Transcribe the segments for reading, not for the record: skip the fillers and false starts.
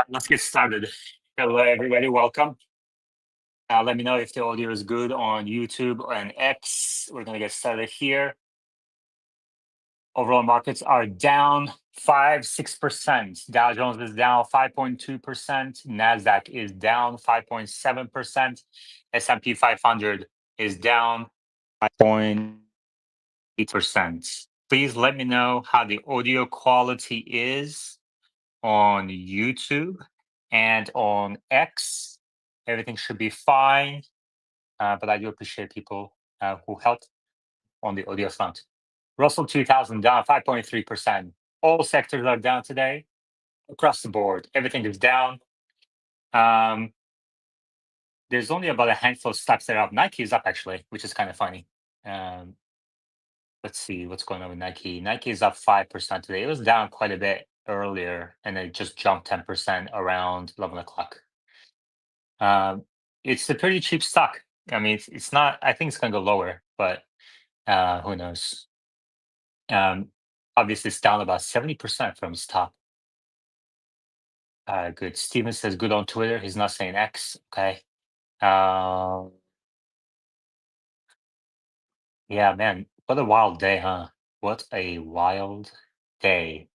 Let's get started. Hello, everybody. Welcome. Let me know if the audio is good on YouTube and X. We're going to get started here. Overall markets are down 6%. Dow Jones is down 5.2%. NASDAQ is down 5.7%. S&P 500 is down 5.8%. Please let me know how the audio quality is on YouTube and on X. Everything should be fine, but I do appreciate people who help on the audio front. Russell 2000 down 5.3%. All sectors are down today across the board. Everything is down. Um, there's only about a handful of stocks that are up. Nike is up actually, which is kind of funny. Um, let's see what's going on with Nike. Nike is up 5% today. It was down quite a bit earlier, and it just jumped 10% around 11 o'clock. It's a pretty cheap stock. I mean, it's not. I think it's going to go lower, but who knows? Um, Obviously, it's down about 70% from its top. Good. Steven says good on Twitter. He's not saying X. Okay. Um, yeah, man. What a wild day, huh? What a wild day.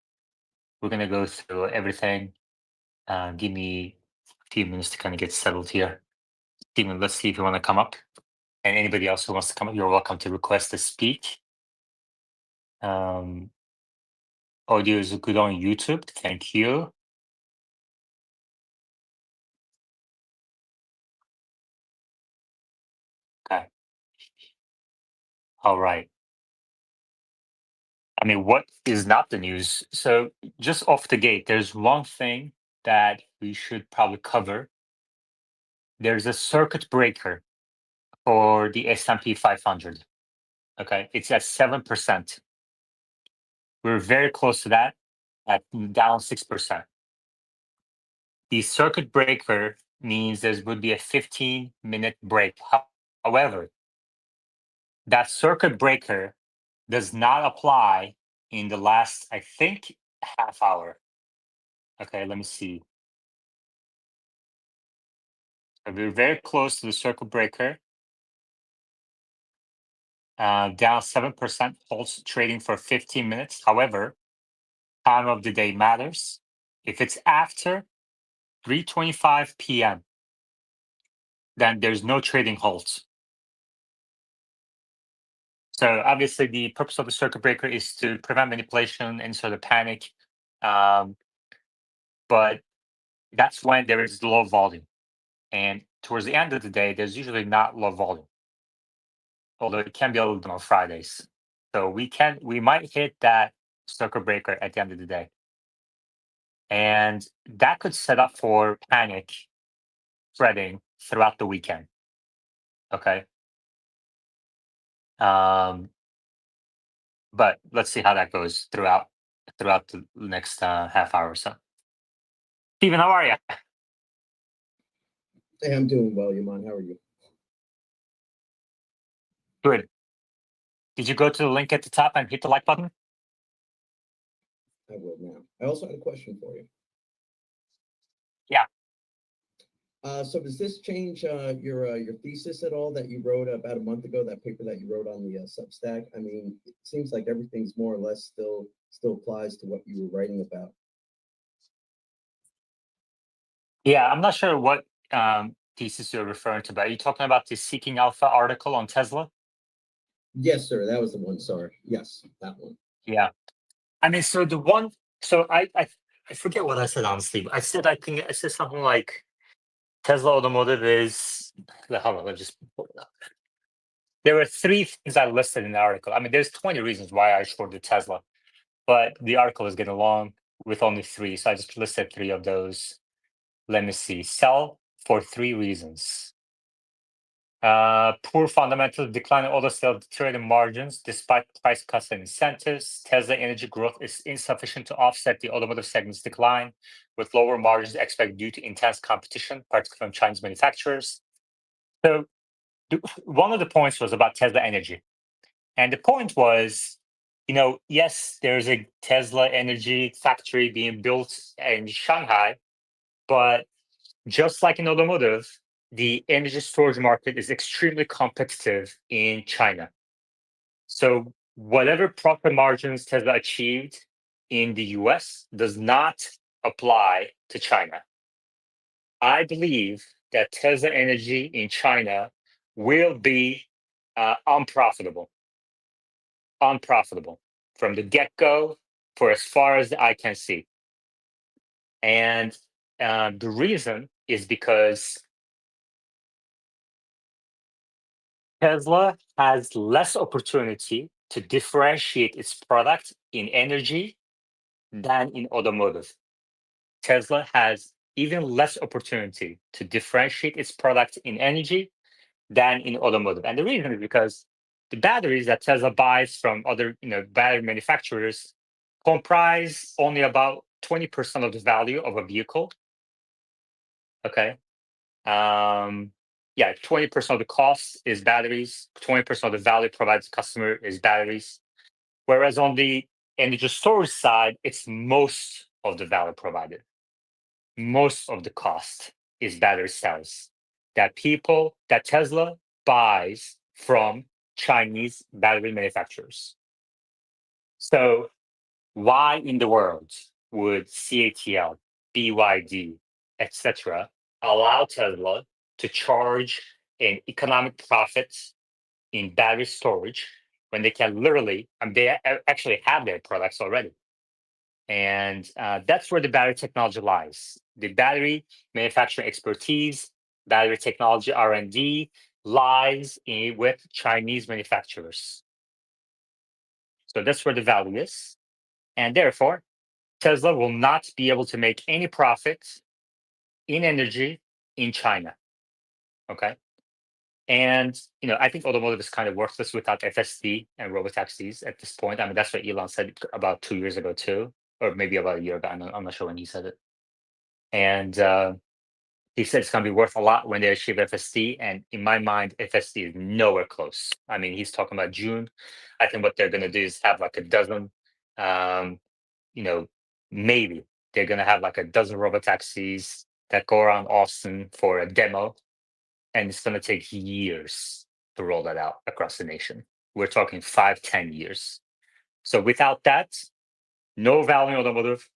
We're gonna go through everything. Give me a few minutes to kind of get settled here. Steven, let's see if you want to come up. And anybody else who wants to come up, you're welcome to request to speak. Um, Audio is good on YouTube. Thank you. Okay. All right. I mean, what is not the news? So, just off the gate, there's one thing that we should probably cover. There's a circuit breaker for the S&P 500. Okay, it's at 7%. We're very close to that, at down 6%. The circuit breaker means there would be a 15-minute break. However, that circuit breaker does not apply in the last, I think, half hour. Okay, let me see. We're very close to the circuit breaker. Down 7%, holds trading for 15 minutes. However, time of the day matters. If it's after 3:25 p.m., then there's no trading holds. So obviously, the purpose of the circuit breaker is to prevent manipulation and sort of panic. Um, but that's when there is low volume. And towards the end of the day, there's usually not low volume, although it can be a little bit on Fridays. So we might hit that circuit breaker at the end of the day. And that could set up for panic spreading throughout the weekend. Okay. Um, but let's see how that goes throughout the next half hour or so. Steven, how are you? Hey, I'm doing well, Yaman. How are you? Good. Did you go to the link at the top and hit the like button? I will now. I also had a question for you. Yeah. So does this change your thesis at all that you wrote about a month ago? That paper that you wrote on the Substack. I mean, it seems like everything's more or less still applies to what you were writing about. Yeah, I'm not sure what thesis you're referring to, but are you talking about the Seeking Alpha article on Tesla? Yes, sir. That was the one. Sorry. Yes, that one. Yeah. I mean, so the one, so I forget what I said honestly. But I think I said something like Tesla Automotive is. Hold on, let me just pull it up. There were three things I listed in the article. I mean, there's 20 reasons why I shorted Tesla, but the article is getting long with only three, so I just listed three of those. Let me see. Sell for three reasons. Poor fundamentals, declining auto sales, deteriorating margins despite price cuts and incentives. Tesla energy growth is insufficient to offset the automotive segment's decline, with lower margins expected due to intense competition, particularly from Chinese manufacturers. So, one of the points was about Tesla energy. And the point was, yes, there's a Tesla energy factory being built in Shanghai, But just like in automotive, the energy storage market is extremely competitive in China. So whatever profit margins Tesla achieved in the US does not apply to China. I believe that Tesla Energy in China will be unprofitable, unprofitable from the get go for as far as I can see. And the reason is because Tesla has less opportunity to differentiate its product in energy than in automotive. Tesla has even less opportunity to differentiate its product in energy than in automotive. And the reason is because the batteries that Tesla buys from other, battery manufacturers comprise only about 20% of the value of a vehicle. Okay. Yeah, 20% of the cost is batteries, 20% of the value provided to customer is batteries. Whereas on the energy storage side, it's most of the value provided. Most of the cost is battery cells that Tesla buys from Chinese battery manufacturers. So why in the world would CATL, BYD, etc., allow Tesla to charge an economic profit in battery storage when they can literally, they actually have their products already? And that's where the battery technology lies. The battery manufacturing expertise, battery technology R&D lies with Chinese manufacturers. So that's where the value is. And therefore, Tesla will not be able to make any profit in energy in China. Okay. And I think automotive is kind of worthless without FSD and robotaxis at this point. I mean, that's what Elon said about 2 years ago too, or maybe about a year ago. I'm not sure when he said it. And he said it's going to be worth a lot when they achieve FSD. And in my mind, FSD is nowhere close. I mean, he's talking about June. I think what they're going to do is have like a dozen, you know, maybe they're going to have like a dozen robotaxis that go around Austin for a demo. And it's going to take years to roll that out across the nation. We're talking 5, 10 years. So without that, no value in automotive,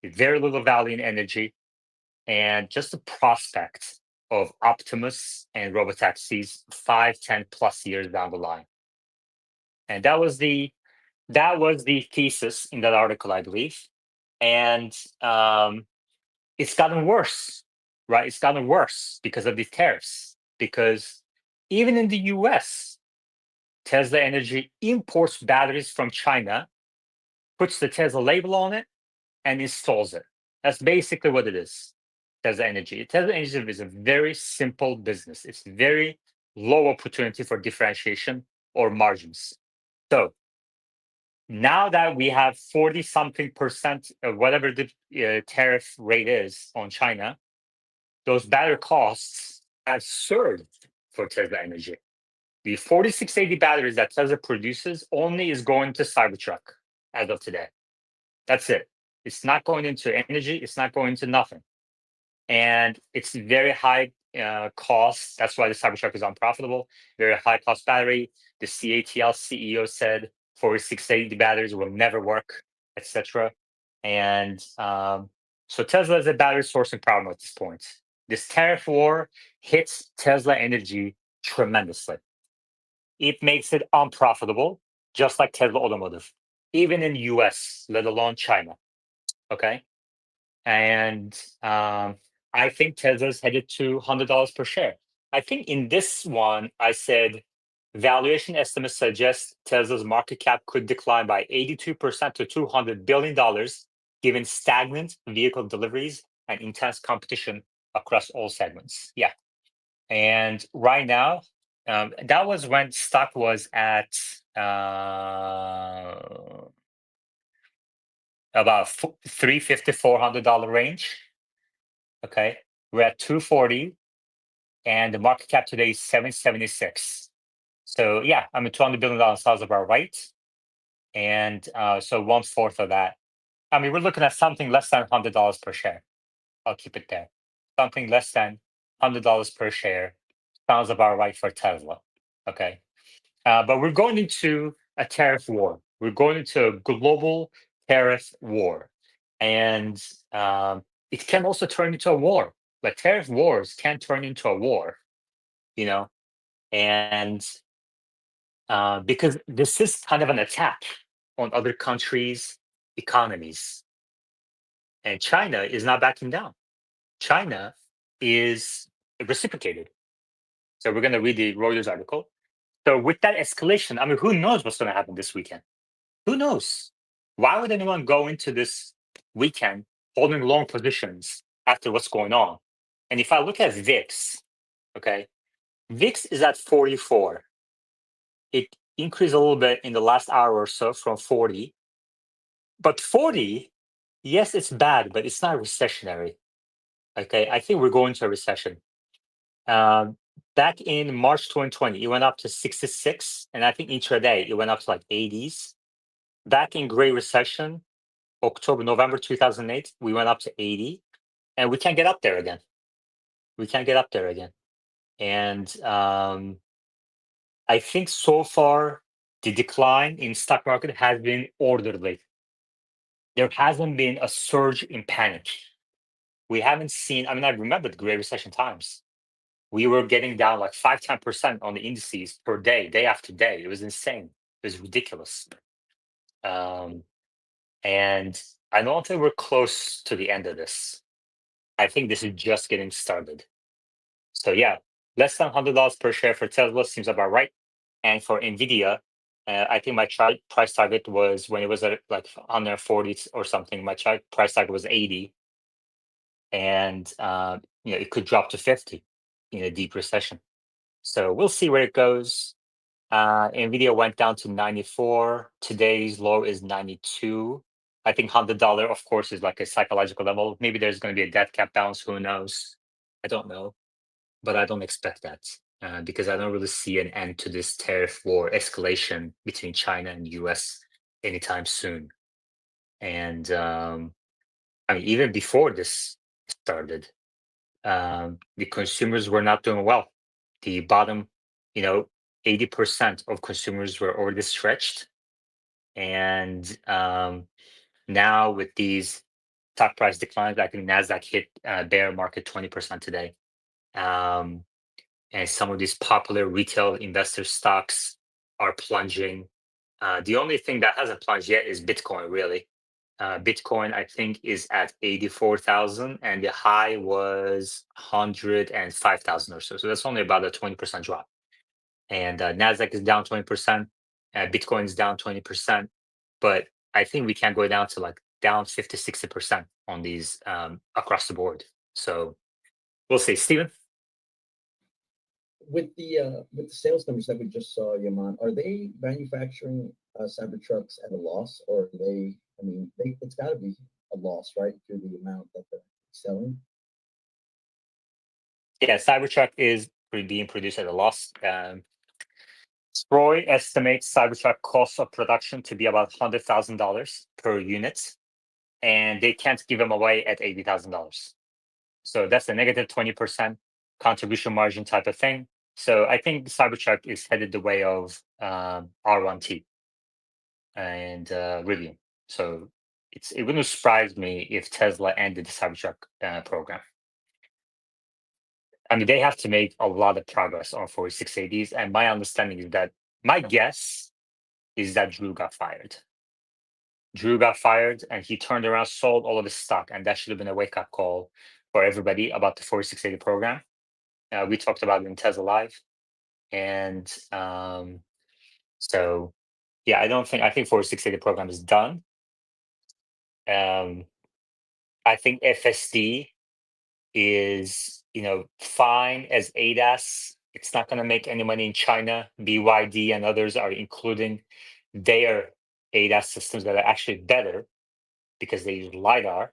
very little value in energy, and just the prospect of Optimus and robotaxis 5, 10 plus years down the line. And that was the thesis in that article, I believe. And it's gotten worse, right? It's gotten worse because of these tariffs. Because even in the US, Tesla Energy imports batteries from China, puts the Tesla label on it, and installs it. That's basically what it is. Tesla Energy. Tesla Energy is a very simple business. It's very low opportunity for differentiation or margins. So now that we have 40 something percent of whatever the tariff rate is on China, those battery costs have surged for Tesla Energy. The 4680 batteries that Tesla produces only is going to Cybertruck as of today. That's it. It's not going into energy. It's not going into nothing. And it's very high cost. That's why the Cybertruck is unprofitable. Very high cost battery. The CATL CEO said 4680 batteries will never work, etc. And so Tesla is a battery sourcing problem at this point. This tariff war hits Tesla Energy tremendously. It makes it unprofitable, just like Tesla Automotive, even in US, let alone China. Okay. And I think Tesla's headed to $100 per share. I think in this one, I said valuation estimates suggest Tesla's market cap could decline by 82% to $200 billion, given stagnant vehicle deliveries and intense competition across all segments. Yeah. And right now, that was when stock was at about $350, $400 range. Okay, we're at 240, and the market cap today is 776. So yeah, I mean $200 billion sounds about right, and so 1/4 of that. I mean, we're looking at something less than $100 per share I'll keep it there. Something less than $100 per share sounds about right for Tesla. Okay. But we're going into a tariff war. We're going into a global tariff war. And it can also turn into a war. Like tariff wars can turn into a war, you know? And because this is kind of an attack on other countries' economies. And China is not backing down. China is reciprocated. So we're going to read the Reuters article. So with that escalation, I mean, who knows what's going to happen this weekend? Who knows? Why would anyone go into this weekend holding long positions after what's going on? And if I look at VIX, okay, VIX is at 44. It increased a little bit in the last hour or so from 40. But 40, yes, it's bad, but it's not recessionary. Okay, I think we're going to a recession. Um, Back in March 2020, it went up to 66, and I think intraday it went up to like 80s. Back in Great Recession, November 2008, we went up to 80, and we can't get up there again. We can't get up there again. And I think so far the decline in stock market has been orderly. There hasn't been a surge in panic. We haven't seen. I mean, I remember the Great Recession times. We were getting down like 5-10% on the indices per day, day after day. It was insane. It was ridiculous. Um, and I don't think we're close to the end of this. I think this is just getting started. So yeah, less than $100 per share for Tesla seems about right. And for Nvidia, I think my price target was when it was at like 140 or something. My price target was 80, and it could drop to 50 in a deep recession. So we'll see where it goes. Nvidia went down to 94. Today's low is 92. I think $100, of course, is like a psychological level. Maybe there's going to be a death cap bounce. Who knows? I don't know, but I don't expect that because I don't really see an end to this tariff war escalation between China and US anytime soon. And I mean, even before this started, the consumers were not doing well. The bottom, 80% of consumers were already stretched. And now with these stock price declines, I think NASDAQ hit bear market 20% today. And some of these popular retail investor stocks are plunging. The only thing that hasn't plunged yet is Bitcoin, really. Bitcoin, I think, is at 84,000, and the high was 105,000 or so. So that's only about a 20% drop. And Nasdaq is down 20%. Bitcoin is down 20%. But I think we can go down to like down 50, 60% on these across the board. So we'll see. Steven? With the sales numbers that we just saw, Yaman, are they manufacturing Cybertrucks at a loss, or are they? I mean, it's got to be a loss, right, through the amount that they're selling. Yeah, Cybertruck is being produced at a loss. Troy estimates Cybertruck cost of production to be about $100,000 per unit, and they can't give them away at $80,000. So that's a negative 20% contribution margin type of thing. So I think Cybertruck is headed the way of R1T and Rivian. So it wouldn't surprise me if Tesla ended the Cybertruck program. I mean, they have to make a lot of progress on 4680s, and my understanding is that my guess is that Drew got fired. Drew got fired, and he turned around, sold all of his stock, and that should have been a wake-up call for everybody about the 4680 program. We talked about it in Tesla Live, and so yeah, I think 4680 program is done. I think FSD is fine as ADAS. It's not going to make any money in China. BYD and others are including their ADAS systems that are actually better because they use LiDAR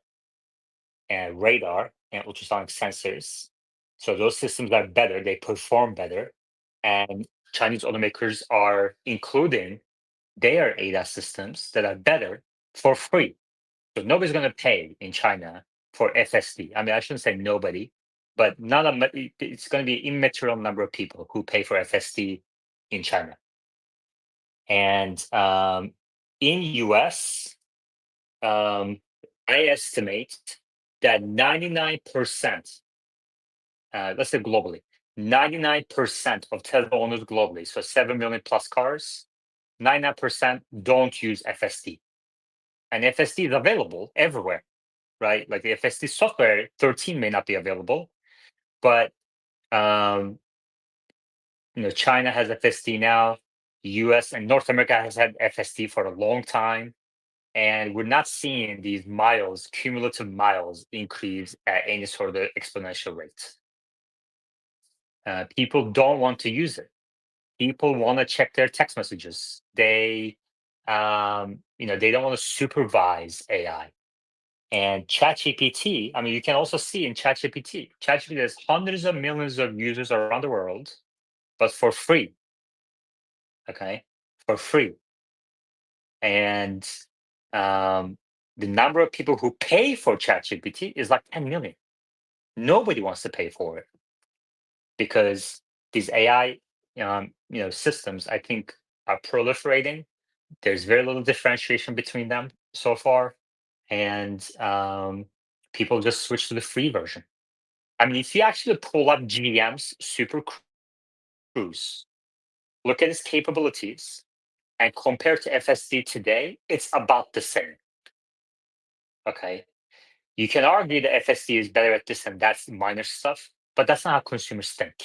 and radar and ultrasonic sensors. So those systems are better, they perform better. And Chinese automakers are including their ADAS systems that are better for free. So nobody's going to pay in China for FSD. I mean, I shouldn't say nobody, but not it's going to be an immaterial number of people who pay for FSD in China. And in US, I estimate that 99%, let's say globally, 99% of Tesla owners globally, so 7 million plus cars, 99% don't use FSD. And FSD is available everywhere, right? Like the FSD software 13 may not be available, but um, China has FSD now. US and North America has had FSD for a long time. And we're not seeing these miles, cumulative miles, increase at any sort of exponential rate. People don't want to use it. People want to check their text messages. They don't want to supervise AI. And ChatGPT, I mean, you can also see in ChatGPT has hundreds of millions of users around the world, but for free. Okay, for free. And the number of people who pay for ChatGPT is like 10 million. Nobody wants to pay for it because these AI, systems, I think, are proliferating. There's very little differentiation between them so far, and people just switch to the free version. I mean, if you actually pull up GM's Super Cruise, look at its capabilities, and compare to FSD today, it's about the same. Okay. You can argue that FSD is better at this and that's minor stuff, but that's not how consumers think.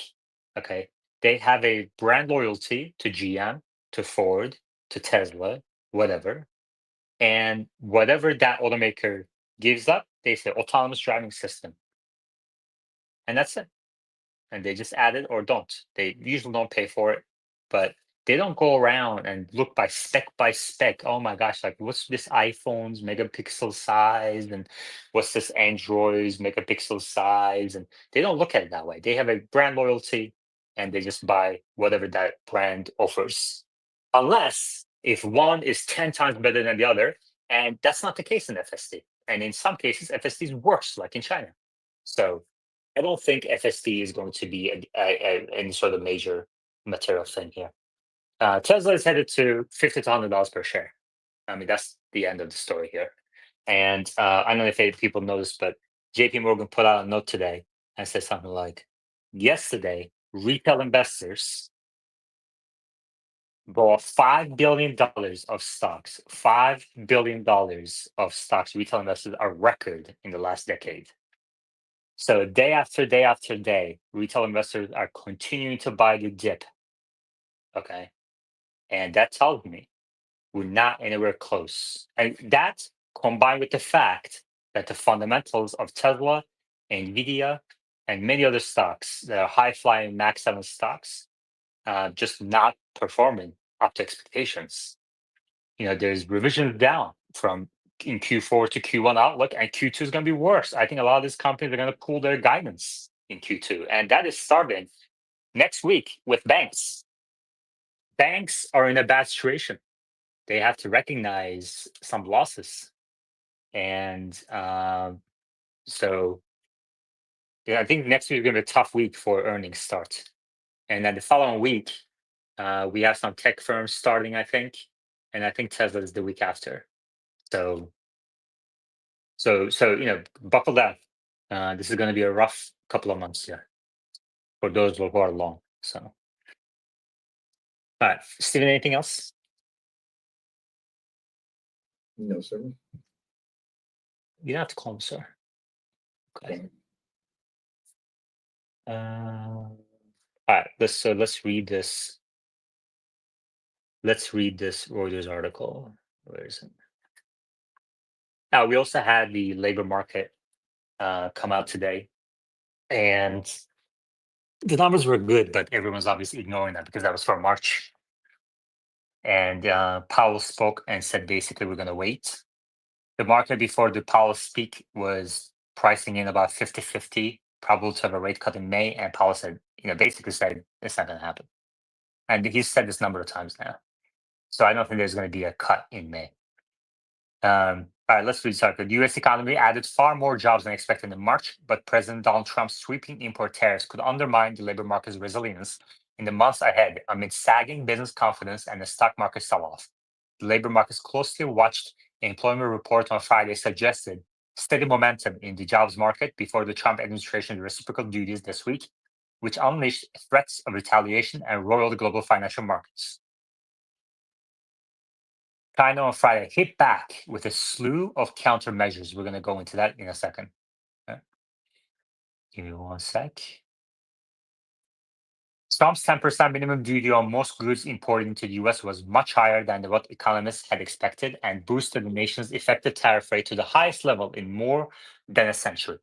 Okay. They have a brand loyalty to GM, to Ford, to Tesla, whatever. And whatever that automaker gives up, they say autonomous driving system. And that's it. And they just add it or don't. They usually don't pay for it, but they don't go around and look by spec. Oh my gosh, like what's this iPhone's megapixel size and what's this Android's megapixel size? And they don't look at it that way. They have a brand loyalty and they just buy whatever that brand offers. Unless if one is 10 times better than the other, and that's not the case in FSD. And in some cases, FSD is worse, like in China. So I don't think FSD is going to be any sort of major material thing here. Tesla is headed to $50 to $100 per share. I mean, that's the end of the story here. And I don't know if people noticed, but JP Morgan put out a note today and said something like, yesterday, retail investors bought $5 billion of stocks. $5 billion of stocks, retail investors, are record in the last decade. So day after day after day, retail investors are continuing to buy the dip. Okay. And that tells me we're not anywhere close. And that combined with the fact that the fundamentals of Tesla, Nvidia, and many other stocks that are high flying max 7 stocks just not performing up to expectations. There's revisions down from in Q4 to Q1 outlook, and Q2 is going to be worse. I think a lot of these companies are going to pull their guidance in Q2, and that is starting next week with banks. Banks are in a bad situation. They have to recognize some losses, and so I think next week is going to be a tough week for earnings start, and then the following week we have some tech firms starting, I think, and I think Tesla is the week after. So buckle down. This is going to be a rough couple of months here for those who are long. So, all right, Steven, anything else? No, sir. You don't have to call him sir. Okay. All right, let's read this. Let's read this Reuters article. Where is it? Now we also had the labor market come out today, and the numbers were good, but everyone's obviously ignoring that because that was from March. And Powell spoke and said basically we're going to wait. The market before the Powell speak was pricing in about 50-50 probable to have a rate cut in May, and Powell said, basically said it's not going to happen. And he's said this number of times now. So I don't think there's going to be a cut in May. All right, let's restart. The U.S. economy added far more jobs than expected in March, but President Donald Trump's sweeping import tariffs could undermine the labor market's resilience in the months ahead amid sagging business confidence and the stock market sell-off. The labor market's closely watched employment report on Friday suggested steady momentum in the jobs market before the Trump administration's reciprocal duties this week, which unleashed threats of retaliation and roiled global financial markets. China on Friday hit back with a slew of countermeasures. We're going to go into that in a second. Give me one sec. Trump's 10% minimum duty on most goods imported into the US was much higher than what economists had expected and boosted the nation's effective tariff rate to the highest level in more than a century.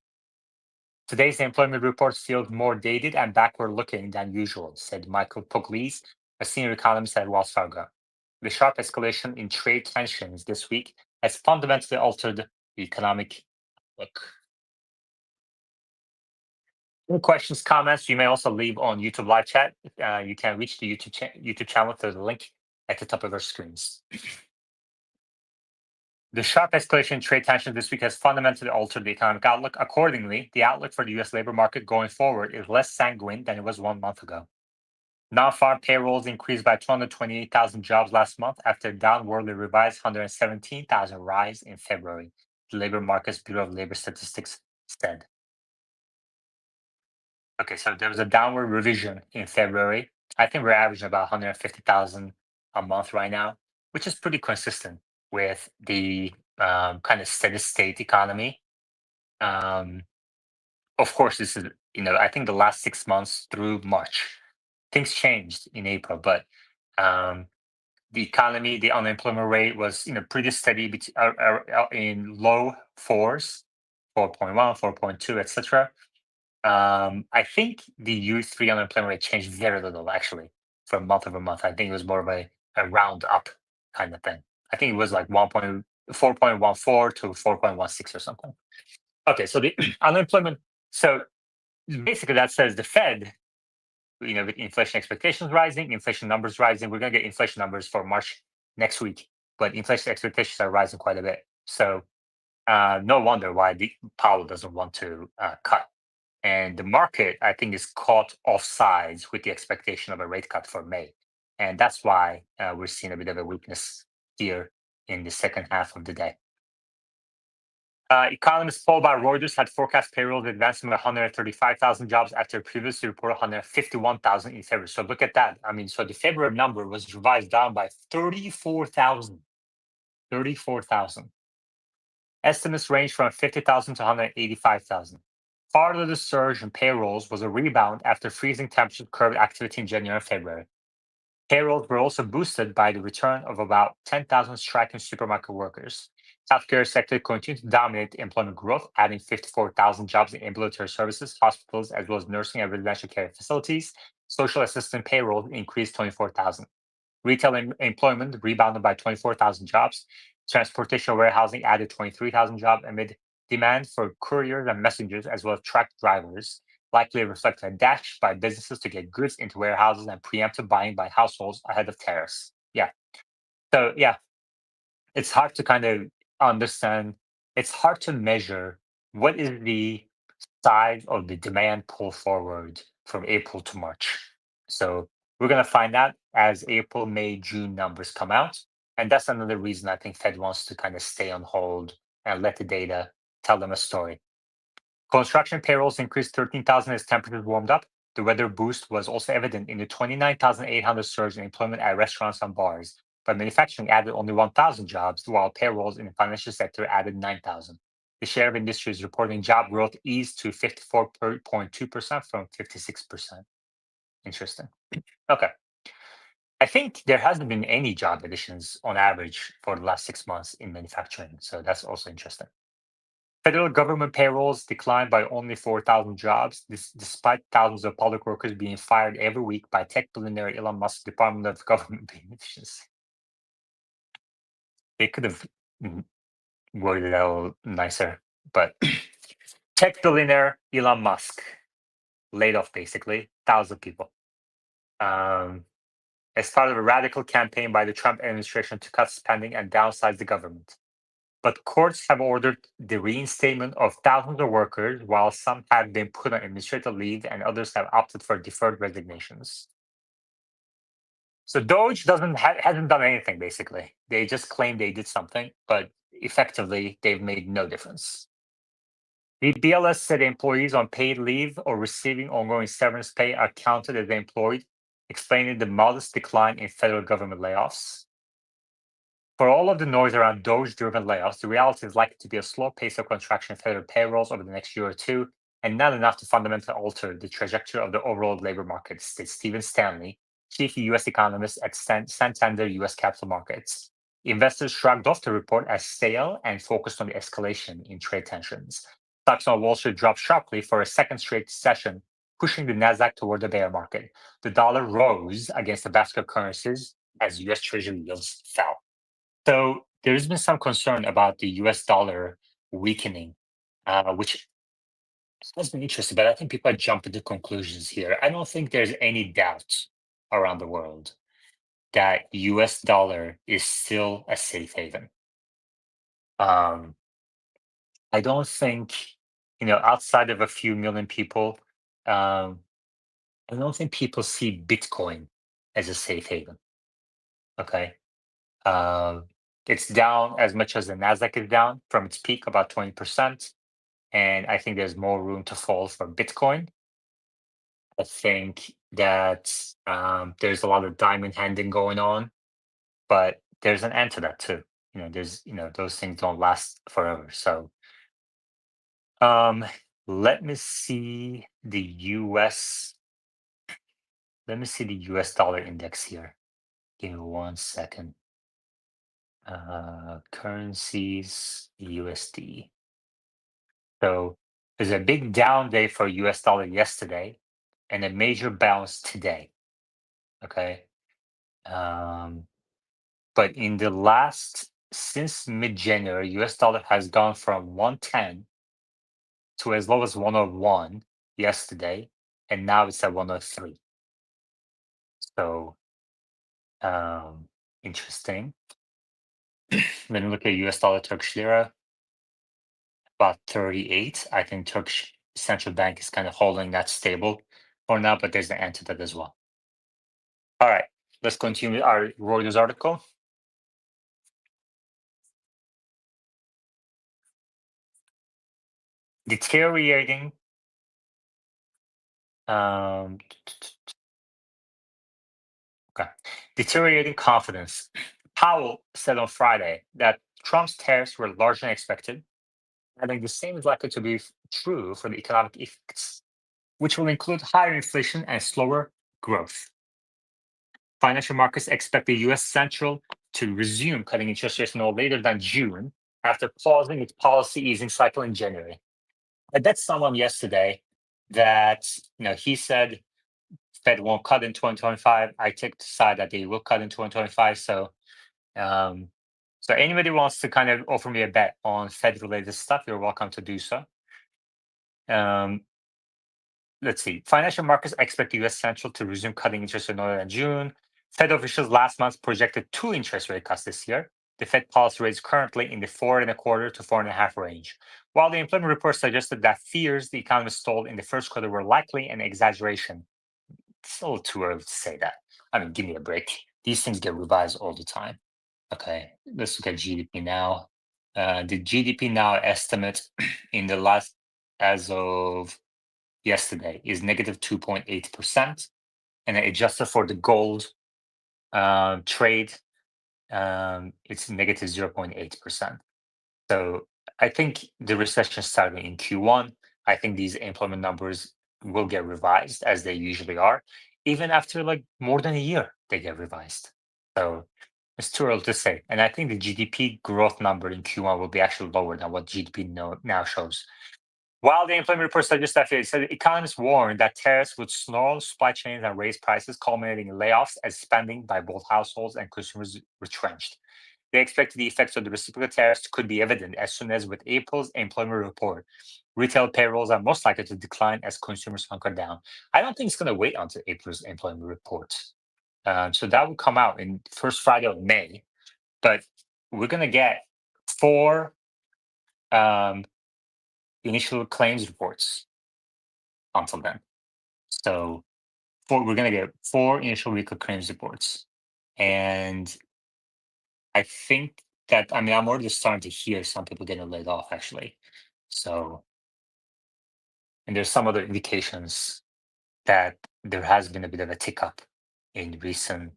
Today's employment reports feel more dated and backward looking than usual, said Michael Pugliese, a senior economist at Wells Fargo. The sharp escalation in trade tensions this week has fundamentally altered the economic outlook. Any questions, comments, you may also leave on YouTube live chat. You can reach the YouTube channel through the link at the top of our screens. The sharp escalation in trade tensions this week has fundamentally altered the economic outlook. Accordingly, the outlook for the U.S. labor market going forward is less sanguine than it was 1 month ago. Non-farm payrolls increased by 228,000 jobs last month after a downwardly revised 117,000 rise in February, the Labor Markets Bureau of Labor Statistics said. Okay, so there was a downward revision in February. I think we're averaging about 150,000 a month right now, which is pretty consistent with the kind of steady state economy. Um, of course, this is, I think the last 6 months through March, things changed in April, but the economy, the unemployment rate was, pretty steady in low fours, 4.1, 4.2, etc. I think the U3 unemployment rate changed very little actually from month over month. I think it was more of a round up kind of thing. I think it was like 4.14 to 4.16 or something. Okay, so the unemployment. So basically, that says the Fed, with inflation expectations rising, inflation numbers rising, we're going to get inflation numbers for March next week, but inflation expectations are rising quite a bit. So no wonder why the Powell doesn't want to cut. And the market, I think, is caught off sides with the expectation of a rate cut for May. And that's why we're seeing a bit of a weakness here in the second half of the day. Economists polled by Reuters had forecast payrolls advancing by 135,000 jobs after previously reported 151,000 in February. So look at that. I mean, so the February number was revised down by 34,000. 34,000. Estimates range from 50,000 to 185,000. Part of the surge in payrolls was a rebound after freezing temperatures curbed activity in January and February. Payrolls were also boosted by the return of about 10,000 striking supermarket workers. Healthcare sector continued to dominate employment growth, adding 54,000 jobs in ambulatory services, hospitals, as well as nursing and residential care facilities. Social assistant payrolls increased 24,000. Retail employment rebounded by 24,000 jobs. Transportation warehousing added 23,000 jobs amid demand for couriers and messengers, as well as truck drivers, likely reflecting a dash by businesses to get goods into warehouses and preemptive buying by households ahead of tariffs. Yeah. So, yeah, it's hard to kind of understand. It's hard to measure what is the size of the demand pull forward from April to March. So we're going to find out as April, May, June numbers come out. And that's another reason I think Fed wants to kind of stay on hold and let the data tell them a story. Construction payrolls increased 13,000 as temperatures warmed up. The weather boost was also evident in the 29,800 surge in employment at restaurants and bars, but manufacturing added only 1,000 jobs, while payrolls in the financial sector added 9,000. The share of industries reporting job growth eased to 54.2% from 56%. Interesting. Okay. I think there hasn't been any job additions on average for the last 6 months in manufacturing. So that's also interesting. Federal government payrolls declined by only 4,000 jobs, despite thousands of public workers being fired every week by tech billionaire Elon Musk's Department of Government Efficiency. They could have worded it a little nicer, but tech billionaire Elon Musk laid off basically thousands of people as part of a radical campaign by the Trump administration to cut spending and downsize the government. but courts have ordered the reinstatement of thousands of workers, while some have been put on administrative leave and others have opted for deferred resignations. So Doge hasn't done anything basically. They just claim they did something, but effectively they've made no difference. The BLS said employees on paid leave or receiving ongoing severance pay are counted as employed, explaining the modest decline in federal government layoffs. For all of the noise around Doge-driven layoffs, the reality is likely to be a slow pace of contraction in federal payrolls over the next year or two, and not enough to fundamentally alter the trajectory of the overall labor market, states Stephen Stanley, chief U.S. economist at Santander U.S. Capital Markets. Investors shrugged off the report as stale and focused on the escalation in trade tensions. Stocks on Wall Street dropped sharply for a second straight session, pushing the Nasdaq toward the bear market. The dollar rose against the basket of currencies as U.S. Treasury yields fell. So there's been some concern about the US dollar weakening, which has been interesting, but I think people are jumping to conclusions here. I don't think there's any doubt around the world that US dollar is still a safe haven. Um, I don't think, outside of a few million people, um, I don't think people see Bitcoin as a safe haven. Okay. Um, it's down as much as the Nasdaq is down from its peak, about 20%. And I think there's more room to fall for Bitcoin. I think that there's a lot of diamond handing going on, but there's an end to that too. Those things don't last forever. So um, let me see the US. Let me see the US dollar index here. Give me 1 second. Currencies USD. So there's a big down day for US dollar yesterday and a major bounce today. Okay. Um, but in the last, since mid-January, US dollar has gone from 110 to as low as 101 yesterday, and now it's at 103. So interesting. Then we look at US dollar Turkish lira, about 38. I think Turkish central bank is kind of holding that stable for now, but there's an end to that as well. All right, let's continue our Reuters article. Deteriorating um, okay. Deteriorating confidence. Powell said on Friday that Trump's tariffs were larger than expected. I think the same is likely to be true for the economic effects, which will include higher inflation and slower growth. Financial markets expect the US Central to resume cutting interest rates no later than June after pausing its policy easing cycle in January. I bet someone yesterday that he said Fed won't cut in 2025. I take the side that they will cut in 2025. Um, so anybody wants to kind of offer me a bet on Fed related stuff, you're welcome to do so. Um, let's see. Financial markets expect the US Central to resume cutting interest rates in June. Fed officials last month projected 2 interest rate cuts this year. The Fed policy rate is currently in the 4.25 to 4.5 range. While the employment report suggested that fears the economy stalled in the first quarter were likely an exaggeration, it's a little too early to say that. I mean, give me a break. These things get revised all the time. Okay, let's look at GDP now. The GDP now estimate in the last, as of yesterday, is negative 2.8%, and adjusted for the gold trade, it's negative 0.8%. So I think the recession started in Q1. I think these employment numbers will get revised as they usually are. Even after like more than a year, they get revised. So it's too early to say. And I think the GDP growth number in Q1 will be actually lower than what GDP now shows. While the employment report suggests that it said economists warned that tariffs would snarl supply chains and raise prices, culminating in layoffs as spending by both households and consumers retrenched. They expect the effects of the reciprocal tariffs could be evident as soon as with April's employment report. Retail payrolls are most likely to decline as consumers hunker down. I don't think it's going to wait until April's employment report. So that will come out in first Friday of May, but we're going to get 4 um, initial claims reports until then. So we're gonna get 4 initial weekly claims reports, and I think that I mean I'm already starting to hear some people getting laid off actually. So and there's some other indications that there has been a bit of a tick up in recent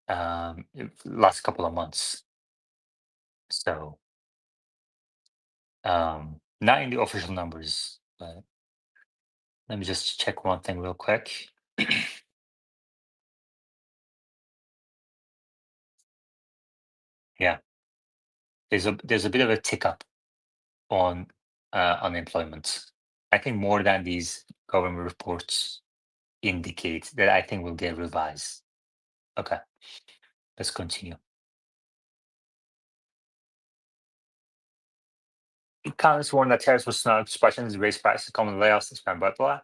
last couple of months. So not in the official numbers, but let me just check one thing real quick. Yeah, there's a bit of a tick up on unemployment. I think more than these government reports indicate that I think will get revised. Okay, let's continue. Economists warn that tariffs will snarl expressions, raise prices, common layoffs, expand blah blah.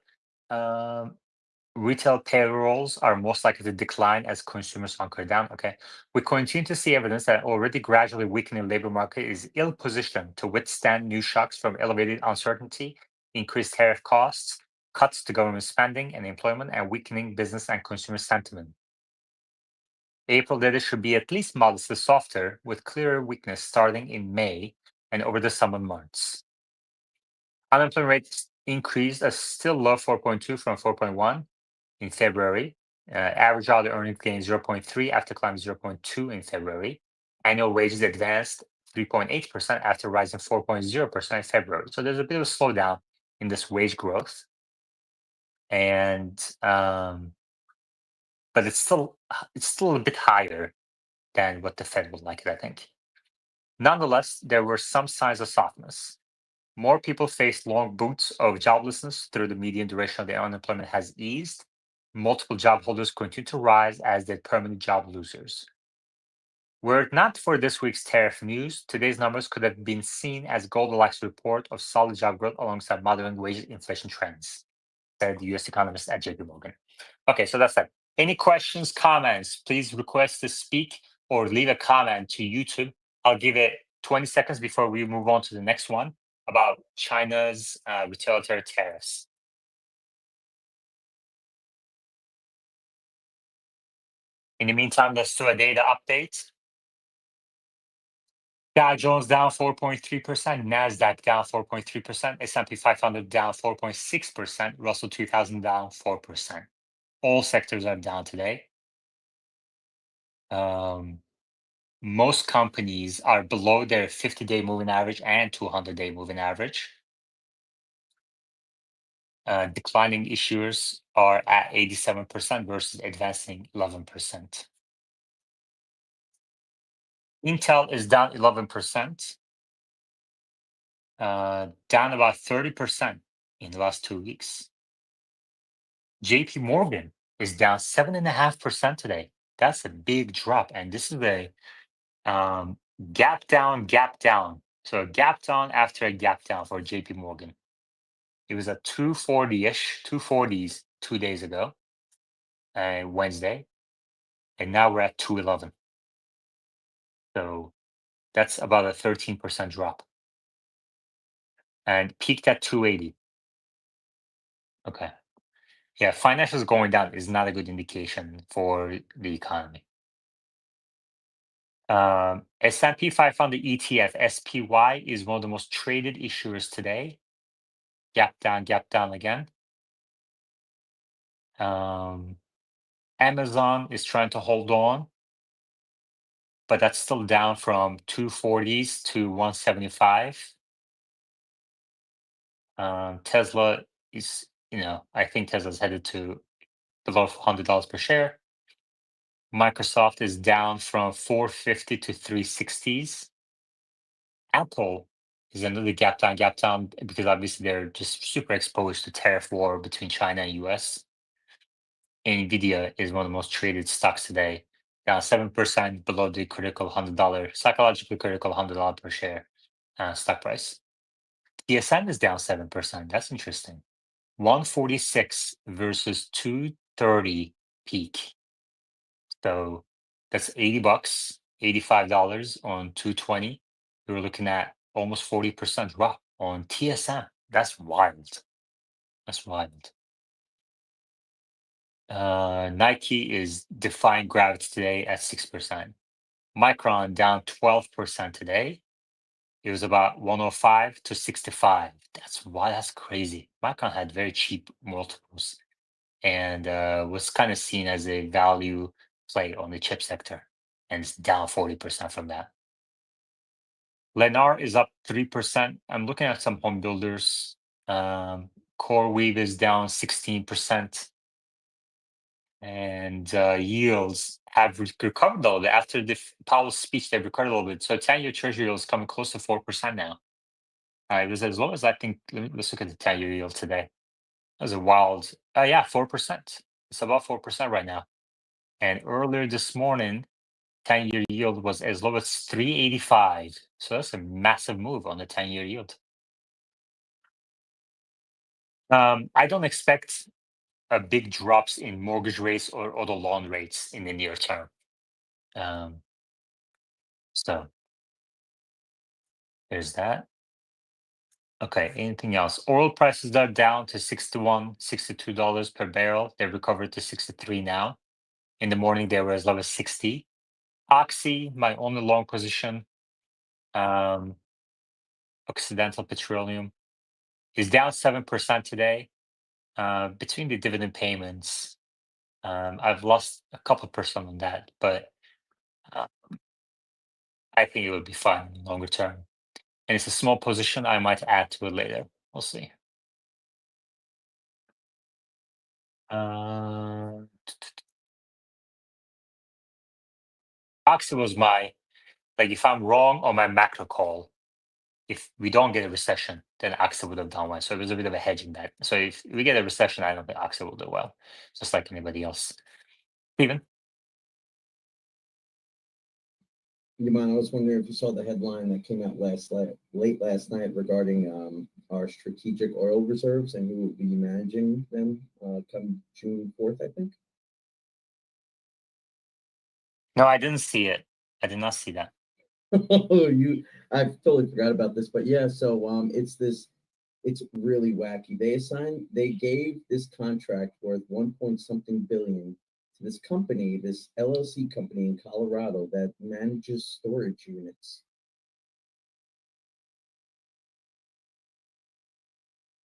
Um, Retail payrolls are most likely to decline as consumers hunker down. Okay, we continue to see evidence that already gradually weakening labor market is ill positioned to withstand new shocks from elevated uncertainty, increased tariff costs, cuts to government spending and employment, and weakening business and consumer sentiment. April data should be at least modestly softer, with clearer weakness starting in May and over the summer months. Unemployment rates increased a still low 4.2 from 4.1 in February. Average hourly earnings gained 0.3 after climbing 0.2 in February. Annual wages advanced 3.8% after rising 4.0% in February. So there's a bit of a slowdown in this wage growth, and but it's still a bit higher than what the Fed would like it, I think. Nonetheless, there were some signs of softness. More people faced long bouts of joblessness through the median duration of their unemployment has eased. Multiple job holders continue to rise as did permanent job losers. Were it not for this week's tariff news, today's numbers could have been seen as Goldilocks report of solid job growth alongside moderating wage inflation trends, said the US economist at JP Morgan. Okay, so that's that. Any questions, comments, please request to speak or leave a comment to YouTube. I'll give it 20 seconds before we move on to the next one about China's retaliatory tariffs. In the meantime, let's do a data update. Dow Jones down 4.3%, Nasdaq down 4.3%, S&P 500 down 4.6%, Russell 2000 down 4%. All sectors are down today. Most companies are below their 50-day moving average and 200-day moving average. Declining issuers are at 87% versus advancing 11%. Intel is down 11%, down about 30% in the last 2 weeks. JP Morgan is down 7.5% today. That's a big drop. And this is a gap down, gap down. So a gap down after a gap down for JP Morgan. It was at 240-ish, 240s 2 days ago, Wednesday, and now we're at 211. So that's about a 13% drop, and peaked at 280. Okay, yeah, financials going down is not a good indication for the economy. S&P 500 ETF SPY is one of the most traded issuers today. Gap down again. Amazon is trying to hold on, but that's still down from 240s to 175. Tesla is, I think Tesla's headed to below $100 per share. Microsoft is down from 450 to 360s. Apple is another gap down because obviously they're just super exposed to tariff war between China and US. Nvidia is one of the most traded stocks today, down 7% below the critical $100, psychologically critical $100 per share stock price. TSM is down 7%. That's interesting. 146 versus 230 peak. So that's $80, $85 on 220. We were looking at almost 40% drop on TSM. That's wild. That's wild. Nike is defying gravity today at 6%. Micron down 12% today. It was about 105 to 65. That's why that's crazy. Micron had very cheap multiples and was kind of seen as a value play on the chip sector, and it's down 40% from that. Lennar is up 3%. I'm looking at some home builders. CoreWeave is down 16%, and yields have recovered a little bit after the Powell's speech. They've recovered a little bit. So 10-year Treasury yield is coming close to 4% now. It was as low as I think. Let's look at the 10-year yield today. That was a wild. Yeah, 4%. It's about 4% right now. And earlier this morning, 10-year yield was as low as 385. So that's a massive move on the 10-year yield. I don't expect big drops in mortgage rates or auto loan rates in the near term. Um, so there's that. Okay, anything else? Oil prices are down to 61, $62 per barrel. They recovered to 63 now. In the morning, they were as low as 60. Oxy, my only long position, um, Occidental Petroleum, is down 7% today. Between the dividend payments, I've lost a couple percent on that, but uh, I think it would be fine longer term. And it's a small position. I might add to it later. We'll see. Uh, Oxy was my, like, if I'm wrong on my macro call, if we don't get a recession, then Oxy would have done well. So it was a bit of a hedging bet. So if we get a recession, I don't think Oxy will do well, just like anybody else. Steven? Yaman, I was wondering if you saw the headline that came out late last night regarding our strategic oil reserves and who will be managing them come June 4th, I think. No, I didn't see it. I did not see that. Oh, I totally forgot about this, but yeah, so it's really wacky. They gave this contract worth 1 point something billion to this company, this LLC company in Colorado that manages storage units.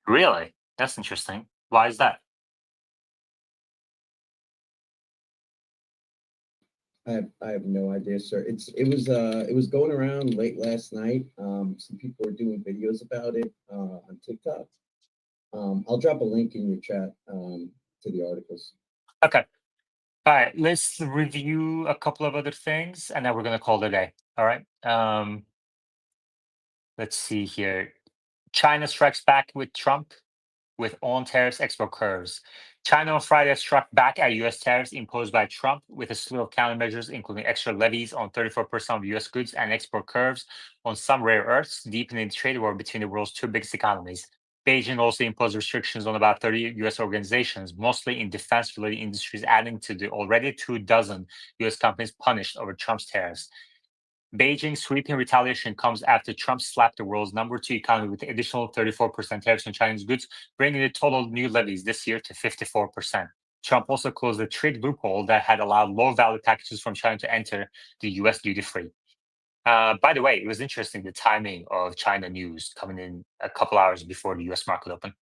Really? That's interesting. Why is that? I have no idea, sir. It was going around late last night. Some people were doing videos about it on TikTok. I'll drop a link in your chat to the articles. Okay. All right. Let's review a couple of other things, and then we're gonna call it a day. All right. Let's see here. China strikes back with Trump with on tariffs export curves. China on Friday struck back at U.S. tariffs imposed by Trump with a slew of countermeasures, including extra levies on 34% of U.S. goods and export curves on some rare earths, deepening the trade war between the world's two biggest economies. Beijing also imposed restrictions on about 30 U.S. organizations, mostly in defense-related industries, adding to the already 24 U.S. companies punished over Trump's tariffs. Beijing's sweeping retaliation comes after Trump slapped the world's #2 economy with additional 34% tariffs on Chinese goods, bringing the total new levies this year to 54%. Trump also closed a trade loophole that had allowed low-value packages from China to enter the U.S. duty-free. By the way, it was interesting the timing of China news coming in a couple hours before the U.S. market opened.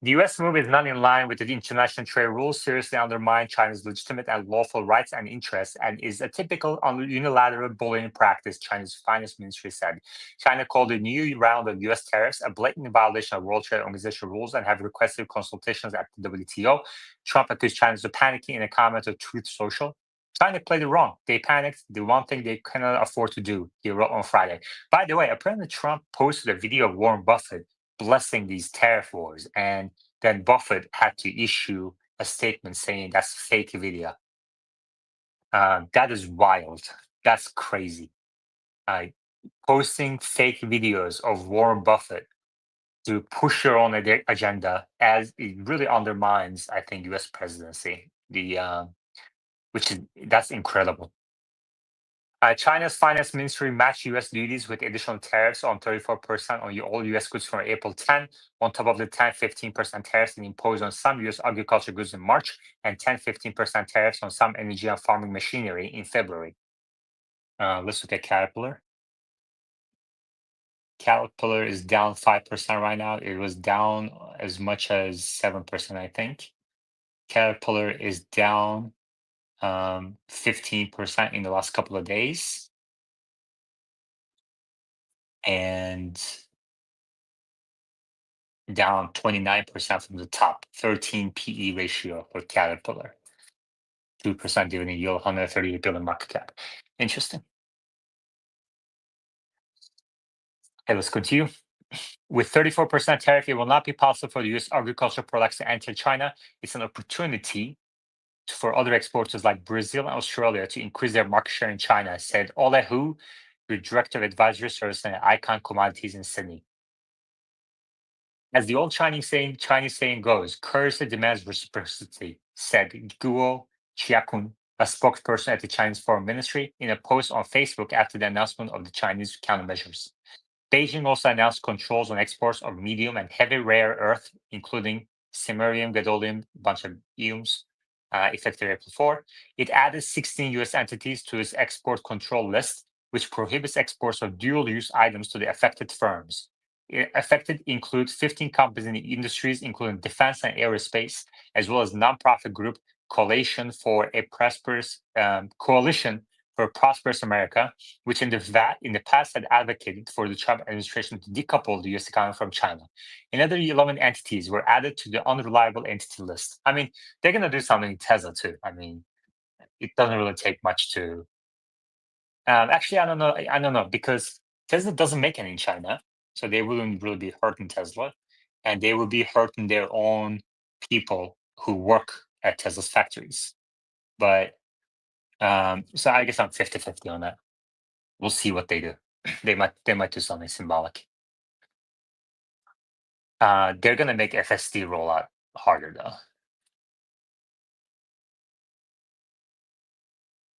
The U.S. move is not in line with the international trade rules, seriously undermine China's legitimate and lawful rights and interests, and is a typical unilateral bullying practice, China's finance ministry said. China called the new round of U.S. tariffs a blatant violation of World Trade Organization rules and have requested consultations at the WTO. Trump accused China of panicking in a comment of Truth Social. China played it wrong. They panicked. The one thing they cannot afford to do, he wrote on Friday. By the way, apparently Trump posted a video of Warren Buffett blessing these tariff wars, and then Buffett had to issue a statement saying that's fake video. That is wild. That's crazy. Uh, Posting fake videos of Warren Buffett to push your own agenda, as it really undermines, I think, U.S. presidency. Which is that's incredible. China's finance ministry matched U.S. duties with additional tariffs on 34% on all U.S. goods from April 10, on top of the 10-15% tariffs it imposed on some U.S. agriculture goods in March, and 10-15% tariffs on some energy and farming machinery in February. Let's look at Caterpillar. Caterpillar is down 5% right now. It was down as much as 7%, I think. Caterpillar is down 15% in the last couple of days. And down 29% from the top, 13 PE ratio for Caterpillar, 2% dividend yield, 138 billion market cap. Interesting. Okay, let's continue. With 34% tariff, it will not be possible for the US agricultural products to enter China. It's an opportunity for other exporters like Brazil and Australia to increase their market share in China, said Ole Hu, the Director of Advisory Service at Icon Commodities in Sydney. As the old Chinese saying goes, courtesy demands reciprocity, said Guo Qiakun, a spokesperson at the Chinese Foreign Ministry, in a post on Facebook after the announcement of the Chinese countermeasures. Beijing also announced controls on exports of medium and heavy rare earth, including samarium, gadolinium, a bunch of EUMs, effective April 4. It added 16 US entities to its export control list, which prohibits exports of dual use items to the affected firms. Affected include 15 companies in the industries, including defense and aerospace, as well as nonprofit group Coalition for a Prosperous America, which in the past had advocated for the Trump administration to decouple the U.S. economy from China. Another 11 entities were added to the unreliable entity list. I mean, they're going to do something in Tesla too. I mean, it doesn't really take much to. Actually, I don't know. I don't know because Tesla doesn't make any in China, so they wouldn't really be hurting Tesla, and they would be hurting their own people who work at Tesla's factories. But so I guess I'm 50-50 on that. We'll see what they do. They might do something symbolic. They're gonna make FSD rollout harder though.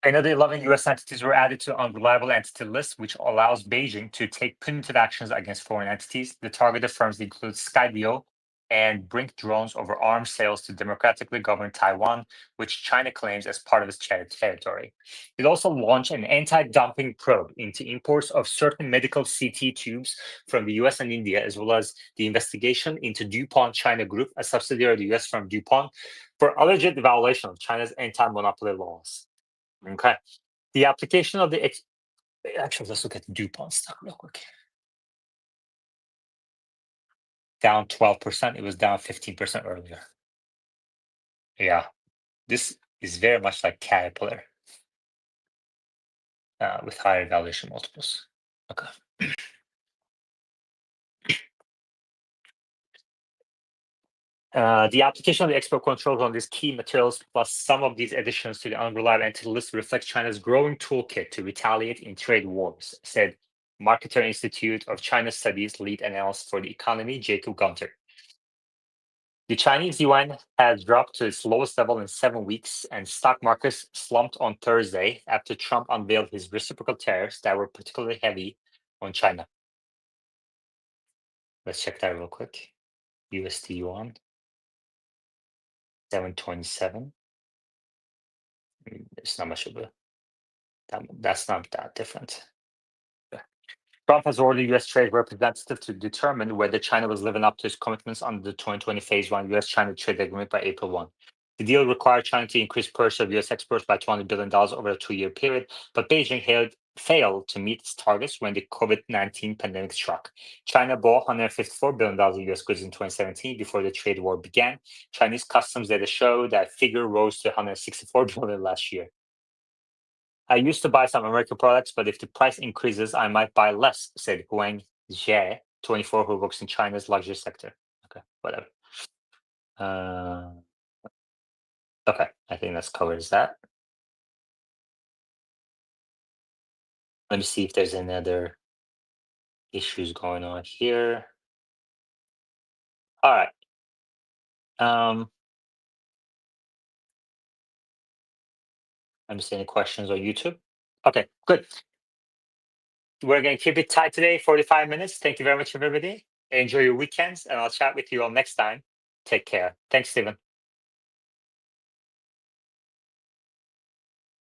Another 11 US entities were added to unreliable entity list, which allows Beijing to take punitive actions against foreign entities. The targeted firms include Skydio and Brink Drones over arms sales to democratically governed Taiwan, which China claims as part of its territory. It also launched an anti-dumping probe into imports of certain medical CT tubes from the US and India, as well as the investigation into DuPont China Group, a subsidiary of the US firm DuPont, for alleged violation of China's anti-monopoly laws. Okay. The application of the actually, let's look at DuPont stock real quick. Down 12%. It was down 15% earlier. Yeah. This is very much like Caterpillar with higher valuation multiples. Okay. The application of the export controls on these key materials, plus some of these additions to the unreliable entity list, reflects China's growing toolkit to retaliate in trade wars, said Marketer Institute of China Studies lead analyst for the economy, Jacob Gunter. The Chinese yuan has dropped to its lowest level in 7 weeks, and stock markets slumped on Thursday after Trump unveiled his reciprocal tariffs that were particularly heavy on China. Let's check that real quick. USD yuan, 727. It's not much of a that's not that different. Trump has ordered U.S. trade representative to determine whether China was living up to its commitments under the 2020 Phase 1 U.S.-China trade agreement by April 1. The deal required China to increase purchase of U.S. exports by $200 billion over a 2-year period, but Beijing failed to meet its targets when the COVID-19 pandemic struck. China bought $154 billion of U.S. goods in 2017 before the trade war began. Chinese customs data show that figure rose to $164 billion last year. I used to buy some American products, but if the price increases, I might buy less, said Huang Jie, 24, who works in China's luxury sector. Okay, whatever. Okay, I think that covers that. Let me see if there's any other issues going on here. All right. Let me see any questions on YouTube. Okay, good. We're going to keep it tight today, 45 minutes. Thank you very much, everybody. Enjoy your weekends, and I'll chat with you all next time. Take care. Thanks, Stephen.